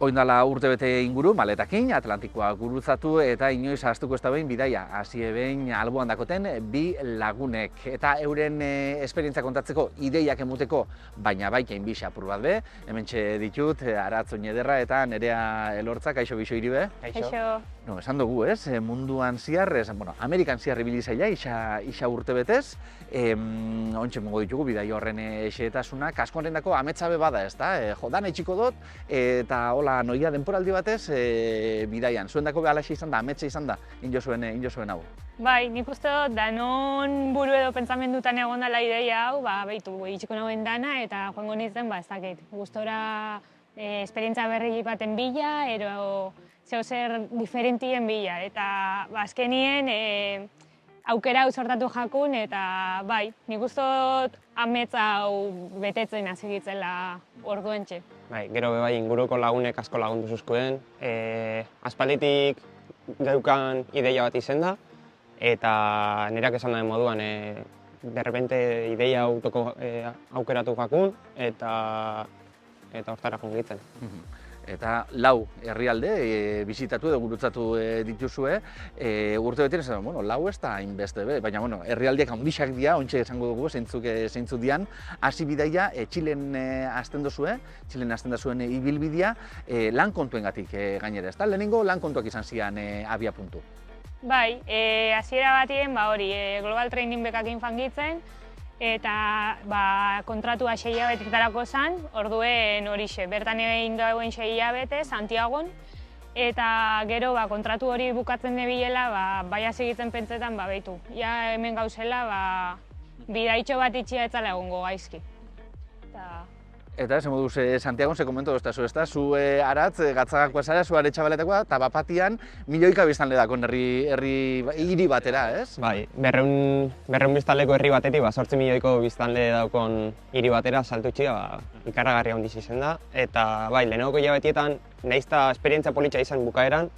Oindala urtebete inguru, maletakin, Atlantikoa gurutzatu eta inoiz ahaztuko ez da behin bidaia. Hasi behin alboan dakoten bi lagunek. Eta euren esperientzia kontatzeko ideiak emuteko, baina baikain bi xapur bat be. Hementxe ditut, Aratz Oñederra eta Nerea Elortza, kaixo bixo iribe. Kaixo. No, esan dugu, ez? Munduan ziar, bueno, Amerikan ziar ibili zaila, isa urtebetez. Ontxe mongo ditugu bidaia horren eseetasuna. Kaskonrendako ametsabe bada, ez da? Jodan etxiko dut, eta hola noia denporaldi batez bidaian. Zuendako behalaxe izan da, ametsa izan da, injozuen hau. Bai, nik uste dut, danon buru edo pentsamendutan egon dela ideia hau, behitu, itxiko nagoen dana, eta joango nintzen, ez dakit, gustora esperientzia berri baten bila, ero zeo zer diferentien bila, eta azkenien aukera hau sortatu jakun, eta bai, nik uste dut ametsa hau betetzen hasi gitzela orduentxe. Bai, gero bai inguruko lagunek asko lagundu zuzkuen. Aspalditik geukan ideia bat izen da, eta nireak esan den moduan, derrepente ideia aukeratu jakun, eta hortara jongitzen. Eta lau herrialde bisitatu edo gurutzatu dituzue, urtebeten esan, bueno, lau ez da hainbeste be, baina bueno, herrialdeak handixak dira, ontxe esango dugu, zeintzuk dian, hasi bidaia Txilen hasten dozue, Txilen hasten dozuen ibilbidea, lan kontuengatik gainera, ezta? Lehenengo lan kontuak izan zian abia puntu. Bai, hasiera batien, Global Training bekakin fangitzen, eta kontratua 6 hilabetetarako zen, orduen horixe, bertan egin gauen 6 hilabete, Santiagon, eta gero kontratu hori bukatzen nebilela, bai segitzen pentsetan, behitu. Ja hemen gauzela, bidaitxo bat itxia etzala egongo gaizki. Eta esan moduz, Santiago, ze komento doztazu, ez da? Zu Aratz, gatzagakoa zara, zu Aretxabaletakoa, eta bapatian milioika biztanle dakon hiri batera, ez? Bai, 200 biztanleko herri batetik, 8 milioiko biztanle daukon hiri batera saltu txia, ikaragarria handiz izen da. Eta bai, lehenagoko hilabetietan, nahiz eta esperientzia politxa izan bukaeran,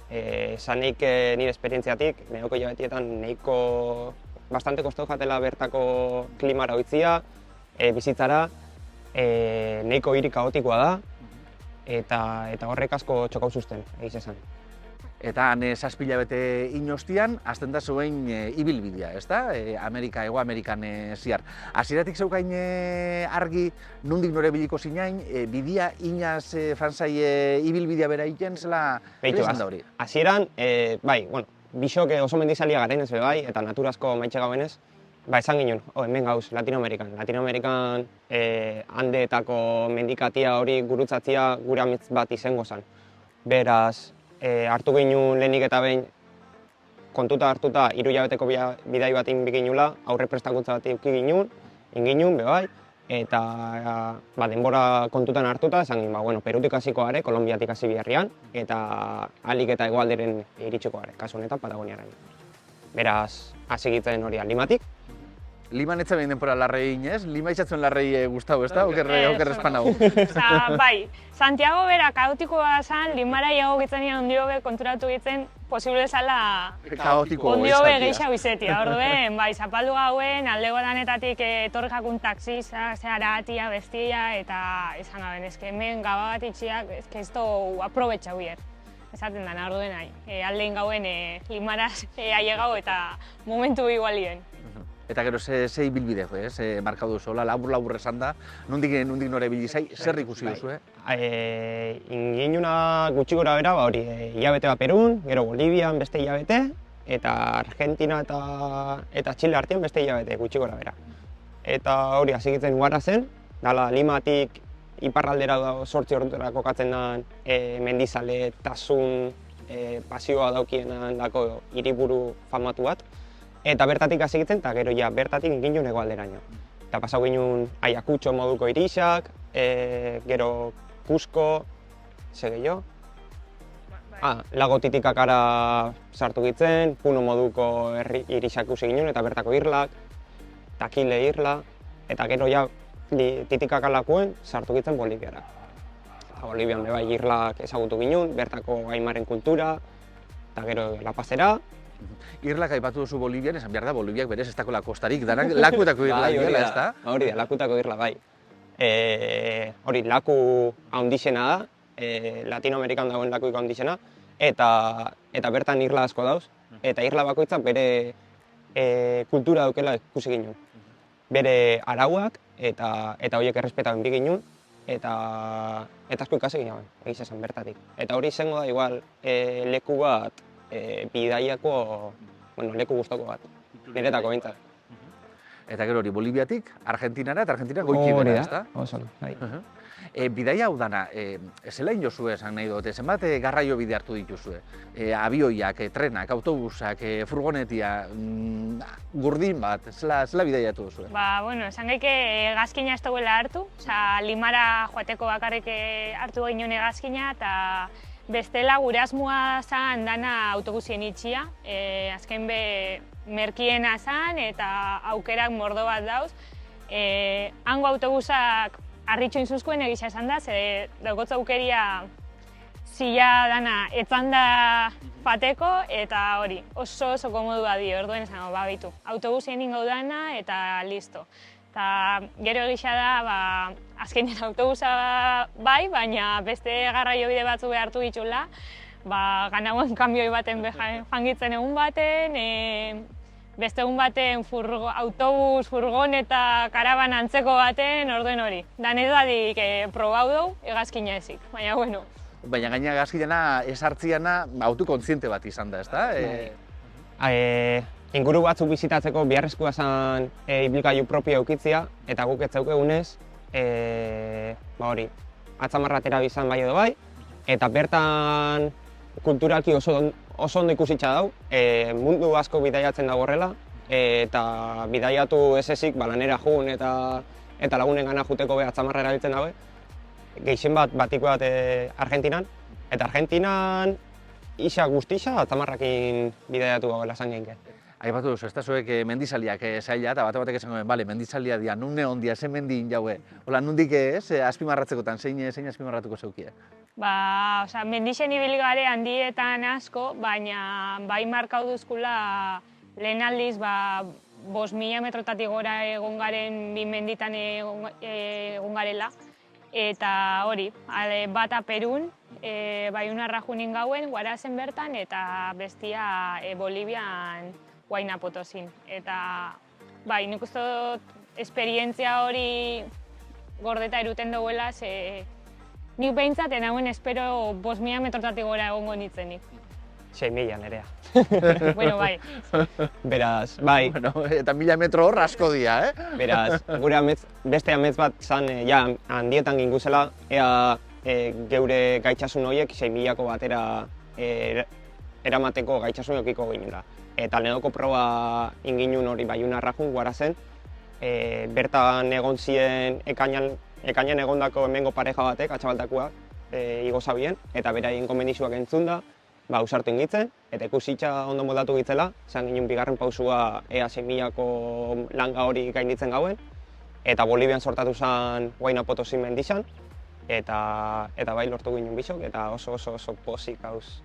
zaneik nire esperientziatik, lehenagoko hilabetietan nahiko bastante kostau jatela bertako klimara oitzia, bizitzara, nahiko hiri kaotikoa da, eta horrek asko txokau zuzten, egiz esan. Eta han 7 hilabete inostian, hasten da zuen ibilbidea, ez da? Hego Amerikan ziar. Hasieratik zeukain argi, nondik nore biliko zinain, bidia inaz frantzai ibilbidea bera egiten zela, izan da hori? Hasieran, bai, bueno, bisok oso mendizalia garen ez bai, eta naturazko maitxe gauenez, esan ginen, hemen gauz, Latinoamerikan. Latinoamerikan handeetako mendikatia hori gurutzatzia gure ametz bat izango zen. Beraz, hartu ginen lehenik eta behin kontuta hartuta 3 hilabeteko bidai bat inbiginula, aurre prestakuntza bat euki ginen, inginen, bai, eta denbora kontutan hartuta, esan ginen, bueno, Perutik hasiko gare, Kolonbiatik hasi biharrian, eta alik eta hegoalderen iritsiko gare, kasu honetan Patagoniara. Beraz, hasi gitzen hori Limatik. Liman etxe behin denpora larrei inez, Lima itxatzen larrei gustau, ez da? Oker espan hau. Bai, Santiago bera kaotikoa zen, Limara iago gitzen nian ondiobe konturatu gitzen posible zala ondiobe gehiago izetia. Orduen, bai, zapaldu gauen, aldego danetatik etorri jakun taksi, zehara atia, bestia, eta izan gaben, hemen gaba bat itxiak, ez du aprobetxa huier. Esaten dana, orduen nahi. Aldein gauen Limaraz aiegau eta momentu igualien. Eta gero, ze ibilbide, markau duzu, labur esan da, nondik nore bilizai, zer ikusi duzu, Inginuna gutxi gora bera, hori, hilabete bat Perun, gero Bolivian beste hilabete, eta Argentina eta Txile artean beste hilabete gutxi gora bera. Eta hori, hasi gitzen ugarra zen, dala Limatik iparraldera 8 ordura kokatzen den mendizale, tasun, pasioa daukienan dako hiriburu famatu bat. Eta bertatik hasi gitzen, eta gero ja bertatik ginen hegoalderaino. Eta pasau ginen Ayacucho moduko irisak, gero Cusco, gehiago. Lago Titicacara sartu gitzen, Puno moduko irisak ikusi ginen, eta bertako irlak, Taquile irla, eta gero ja Titicacalakuen sartu gitzen Boliviara. Bolivian bai irlak ezagutu ginen, bertako aimaren kultura, eta gero La Pazera. Irlak aipatu duzu Bolivian, esan behar da, Boliviak berez ez dakola kostarik, danak lakuetako irla dira, ez da? Hori da, lakutako irla, bai. Hori, laku handixena da, Latinoamerikan dagoen laku ikondizena, eta bertan irla asko dauz, eta irla bakoitzak bere kultura daukela ikusi ginen. Bere arauak eta horiek errespetaben bi ginen, eta asko ikasi ginen, egiz esan bertatik. Eta hori izango da, igual, leku bat, bidaiako, leku gustoko bat, niretako behintzat. Eta gero hori Boliviatik Argentinara eta Argentina goikidera, ezta? Oso, bai. Bidaia hau dana, zelain jozue esan nahi dute, zenbat garraio bide hartu dituzue? Abioiak, trenak, autobusak, furgonetia, gurdin bat, zela bidaiatu duzue? Bueno, esan gaike hegazkina ez duela hartu, Limara joateko bakarrik hartu ginen hegazkina, eta bestela gure asmoa zan dana autobusien itxia, azken merkiena zan eta aukerak mordo bat dauz. Hango autobusak harritxo inzuzkoen egisa esan da, ze daukotza aukeria zila dana etzan da fateko, eta hori, oso komodua dio, orduen esan, bitu, autobusien ingo dana eta listo. Eta gero egisa da, azkenean autobusa bai, baina beste garraio bide batzu behartu ditula, ganauen kanbioi baten jangitzen egun baten, beste egun baten autobus, furgon eta karaban antzeko baten, orduen hori. Danedadik probau dugu, hegazkina ezik, baina bueno. Baina gaina hegazkinena ez hartziana autu kontziente bat izan da, ezta? Inguru batzuk bizitatzeko beharrezkoa zen ibilgailu propio eukitzia, eta guk ez zeukegunez, hori, atzamarratera bizan bai edo bai, eta bertan kulturalki oso ondo ikusitza dau, mundu asko bidaiatzen dago horrela, eta bidaiatu ez ezik lanera jun eta lagunen gana juteko atzamarra erabiltzen dago, gehien batiko bat Argentinan, eta Argentinan isa guztixa atzamarrakin bidaiatu gagoela esan genke. Aipatu duzu, ez da zuek mendizaliak zaila, eta batek esan gomen, bale, mendizalia dia, nune ondia, ze mendin jaue. Hola, nundik ez, azpimarratzekotan, zein azpimarratuko zeukie? Mendixen ibili gare handietan asko, baina bai markau duzkula lehen aldiz, 5.000 metrotatik gora egon garen bi menditan egon garela. Eta hori, bata Perun, Baiunarra junin gauen, Guarazen bertan, eta bestia Bolivian Huayna Potosin. Eta nik uste dut esperientzia hori gordeta eruten duela, nik behintzat enauen espero 5.000 metrotatik gora egongo nitzenik. 6.000 nerea. Bueno, bai. Beraz, bai. Eta 1.000 metro hor asko dia, Beraz, gure beste amets bat zan, handietan ginguzela, ea geure gaitxasun horiek 6.000ko batera eramateko gaitxasun okiko ginela. Eta lehenoko proba inginun hori Baiunarra jun, Guarazen, bertan egon ziren ekainan egondako hemengo pareja batek, atxabaltakuak, igo zabien, eta beraien konbendizuak entzun da, ausartu ingitzen, eta ikusitza ondo moldatu gitzela, zan ginen bigarren pausua ea 6.000ko langa hori gainditzen gauen, eta Bolivian sortatu zen Huayna Potosin mendixan, eta bai lortu ginen bisok, eta oso pozik hauz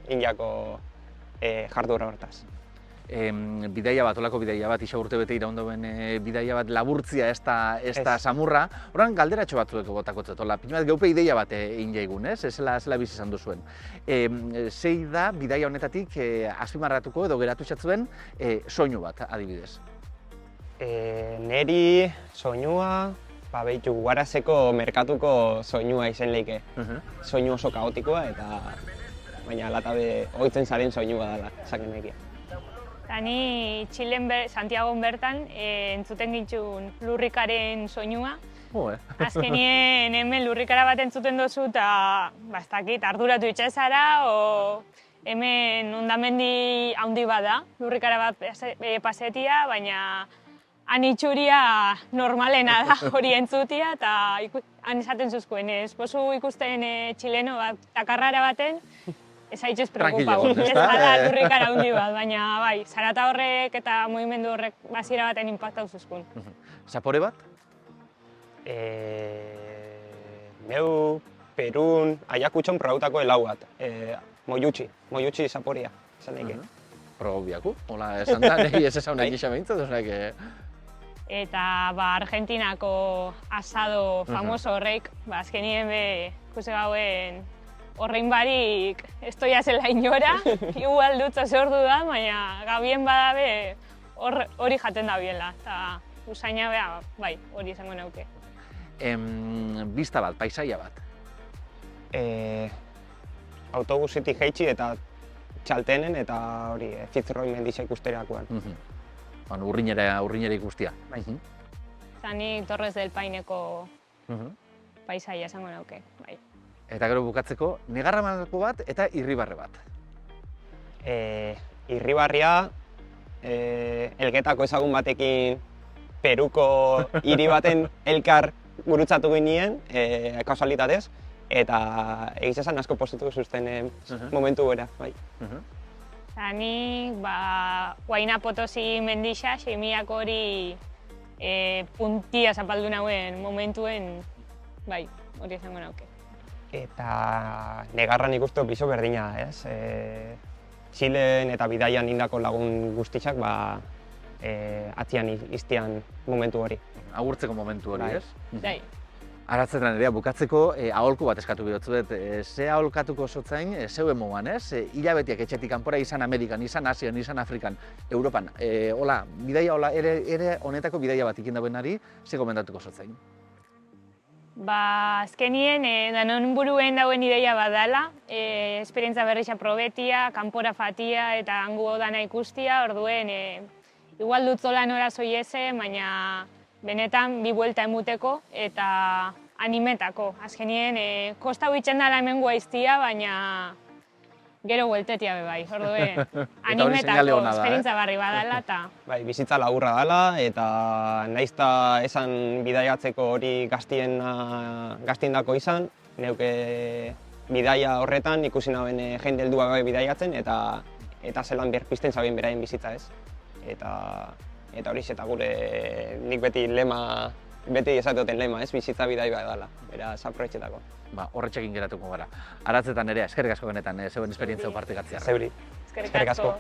indiako jardura hortaz. Bidaia bat, olako bidaia bat, isa urte bete iraundoen bidaia bat laburtzia ez da samurra, horan galderatxo batzuek botakotzet, pinu bat geupe ideia bat egin jaigun, ez? Zela bizi izan duzuen. Zei da, bidaia honetatik azpimarratuko edo geratu txatzuen soinu bat, adibidez? Neri soinua, behitu, Guarazeko merkatuko soinua izen leike. Soinu oso kaotikoa eta baina latabe ohitzen zaren soinua dela, esaken nekia. Eta ni Txilen Santiagon bertan entzuten gintxun lurrikaren soinua. Azkenien hemen lurrikara bat entzuten dozu eta ez dakit, arduratu itxezara o hemen hondamendi handi bada, lurrikara bat pasetia, baina han itxuria normalena da hori entzutia eta han esaten zuzkuen, esposu ikusten txileno bat takarrara baten, ez haitxez preokupau, ez da lurrikara handi bat, baina bai, zarata horrek eta mugimendu horrek basiera baten inpaktau zuzkun. Zapore bat? Neu, Perun, Aiakutxon probautako helau bat, Moiutxi zaporia, esan daike. Proba biaku, hola esan da, nahi ez esan nahi gisa behintzat, eta Argentinako asado famoso horreik, azkenien ikusi gauen horrein barik estoia zela inora, igual dutza ze ordu da, baina gabien badabe hori jaten da biela, eta usaina beha, bai, hori izango neuke. Bista bat, paisaia bat. Autobusitik jaitsi eta txaltenen eta hori Fitzroy mendiza ikusterakoan. Urrinera ikustia. Zanik Torres del Paineko paisaia esango nauke, bai. Eta gero bukatzeko, Negarramanako bat eta Irribarre bat. Irribarria, Elgetako ezagun batekin Peruko hiri baten elkar gurutzatu ginen, kausalitatez, eta egiz esan asko postitu zuzten momentu bera, bai. Zanik, Huayna Potosi mendixa, Xeimiak hori puntia zapaldu nauen momentuen, bai, hori izango nauke. Eta Negarran ikustu piso berdina, ez? Txilen eta bidaian indako lagun guztiak atzian iztian momentu hori. Agurtzeko momentu hori, ez? Bai. Aratzetan ere, bukatzeko aholku bat eskatu bihotzu dut. Ze aholkatuko zotzain, zeuen moduan, ez? Hilabetiak etxetik kanpora, izan Amerikan, izan Asian, izan Afrikan, Europan. Hola, bidaia, ere honetako bidaia bat ikin dauenari, ze gomendatuko zotzain? Azkenien, danon buruen dauen ideia badala, esperientza berrixa probetia, kanpora fatia eta hango dana ikustia, orduen, igual dut zola nora zoieze, baina benetan bi buelta emuteko eta animetako. Azkenien, kosta huitzen dala hemen guaiztia, baina gero bueltetia bebai, orduen, animetako esperientza barri badala eta... Bai, bizitza laburra dela eta naizta esan bidaiatzeko hori gaztiendako izan, neuke bidaia horretan ikusi naben jende heldua gabe bidaiatzen eta zelan berpizten zabien beraien bizitza ez. Eta hori eta gure nik beti esateoten lema, ez, bizitza bidai bat dela, beraz aproetxetako. Horretxekin geratuko gara. Aratzetan ere, eskerrik asko benetan, zeuen esperientzia partekatzearen. Zeuri. Eskerrik asko.